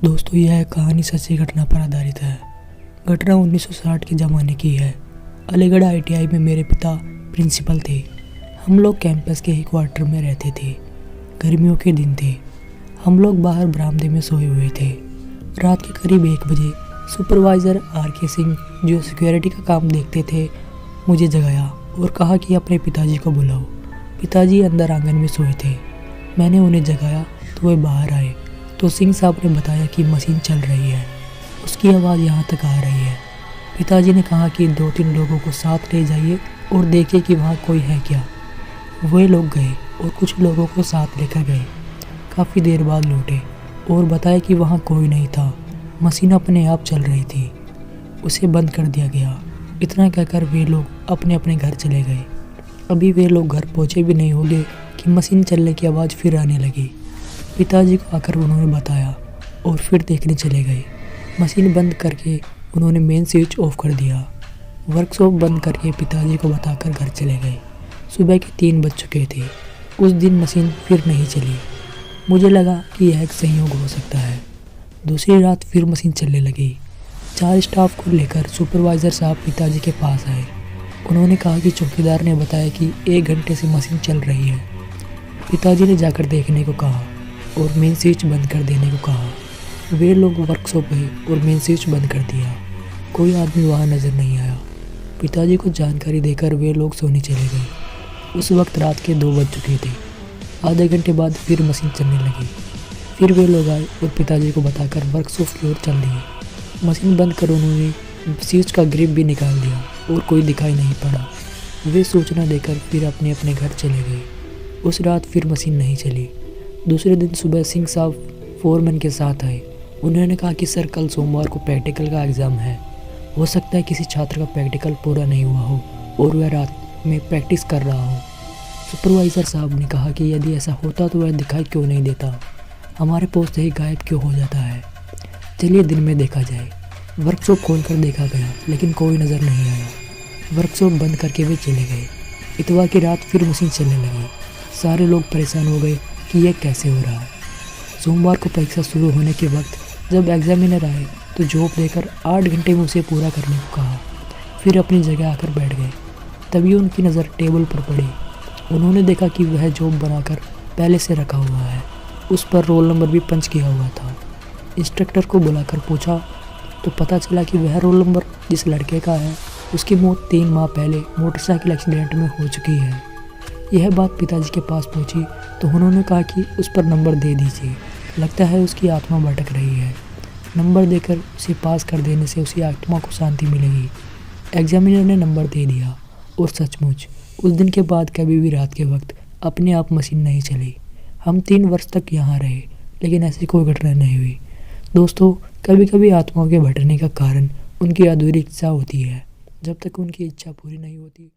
दोस्तों, यह कहानी सच्ची घटना पर आधारित है। घटना 1960 के ज़माने की है। अलीगढ़ ITI में मेरे पिता प्रिंसिपल थे। हम लोग कैंपस के ही क्वार्टर में रहते थे। गर्मियों के दिन थे। हम लोग बाहर बरामदे में सोए हुए थे। रात के करीब 1 बजे सुपरवाइज़र RK सिंह, जो सिक्योरिटी का काम देखते थे, मुझे जगाया और कहा कि अपने पिताजी को बुलाओ। पिताजी अंदर आंगन में सोए थे। मैंने उन्हें जगाया तो वे बाहर आए तो सिंह साहब ने बताया कि मशीन चल रही है। उसकी आवाज़ यहाँ तक आ रही है। पिताजी ने कहा कि 2-3 लोगों को साथ ले जाइए और देखिए कि वहाँ कोई है क्या। वे लोग गए और कुछ लोगों को साथ लेकर गए। काफ़ी देर बाद लौटे और बताया कि वहाँ कोई नहीं था। मशीन अपने आप चल रही थी। उसे बंद कर दिया गया। इतना कहकर वे लोग अपने अपने घर चले गए। अभी वे लोग घर पहुँचे भी नहीं होंगे कि मशीन चलने की आवाज़ फिर आने लगी। पिताजी को आकर उन्होंने बताया और फिर देखने चले गए। मशीन बंद करके उन्होंने मेन स्विच ऑफ कर दिया। वर्कशॉप बंद करके पिताजी को बताकर घर चले गए। सुबह के 3 बज चुके थे। उस दिन मशीन फिर नहीं चली। मुझे लगा कि यह एक संयोग हो सकता है। दूसरी रात फिर मशीन चलने लगी। 4 स्टाफ को लेकर सुपरवाइज़र साहब पिताजी के पास आए। उन्होंने कहा कि चौकीदार ने बताया कि 1 घंटे से मशीन चल रही है। पिताजी ने जाकर देखने को कहा और मेन स्विच बंद कर देने को कहा। वे लोग वर्कशॉप गए और मेन स्विच बंद कर दिया। कोई आदमी वहाँ नज़र नहीं आया। पिताजी को जानकारी देकर वे लोग सोने चले गए। उस वक्त रात के 2 बज चुके थे। आधे घंटे बाद फिर मशीन चलने लगी। फिर वे लोग आए और पिताजी को बताकर वर्कशॉप की ओर चल दिए। मशीन बंद कर उन्होंने स्विच का ग्रिप भी निकाल दिया और कोई दिखाई नहीं पड़ा। वे सूचना देकर फिर अपने अपने घर चले गए। उस रात फिर मशीन नहीं चली। दूसरे दिन सुबह सिंह साहब फोरमैन के साथ आए। उन्होंने कहा कि सर, कल सोमवार को प्रैक्टिकल का एग्ज़ाम है। हो सकता है किसी छात्र का प्रैक्टिकल पूरा नहीं हुआ हो और वह रात में प्रैक्टिस कर रहा हो। सुपरवाइज़र साहब ने कहा कि यदि ऐसा होता तो वह दिखाई क्यों नहीं देता, हमारे पोस्ट ही गायब क्यों हो जाता है। चलिए दिन में देखा जाए। वर्कशॉप खोल कर देखा गया लेकिन कोई नज़र नहीं आया। वर्कशॉप बंद करके वे चले गए। इतवार की रात फिर मशीन चलने लगी। सारे लोग परेशान हो गए कि यह कैसे हो रहा है। सोमवार को परीक्षा शुरू होने के वक्त जब एग्जामिनर आए तो जॉब देकर 8 घंटे में उसे पूरा करने को कहा। फिर अपनी जगह आकर बैठ गए। तभी उनकी नज़र टेबल पर पड़ी। उन्होंने देखा कि वह जॉब बनाकर पहले से रखा हुआ है। उस पर रोल नंबर भी पंच किया हुआ था। इंस्ट्रक्टर को बुलाकर पूछा तो पता चला कि वह रोल नंबर जिस लड़के का है उसकी मौत 3 माह पहले मोटरसाइकिल एक्सीडेंट में हो चुकी है। यह बात पिताजी के पास पहुंची तो उन्होंने कहा कि उस पर नंबर दे दीजिए, लगता है उसकी आत्मा भटक रही है। नंबर देकर उसे पास कर देने से उसकी आत्मा को शांति मिलेगी। एग्जामिनर ने नंबर दे दिया और सचमुच उस दिन के बाद कभी भी रात के वक्त अपने आप मशीन नहीं चली। हम 3 वर्ष तक यहाँ रहे लेकिन ऐसी कोई घटना नहीं हुई। दोस्तों, कभी कभी आत्माओं के भटकने का कारण उनकी अधूरी इच्छा होती है। जब तक उनकी इच्छा पूरी नहीं होती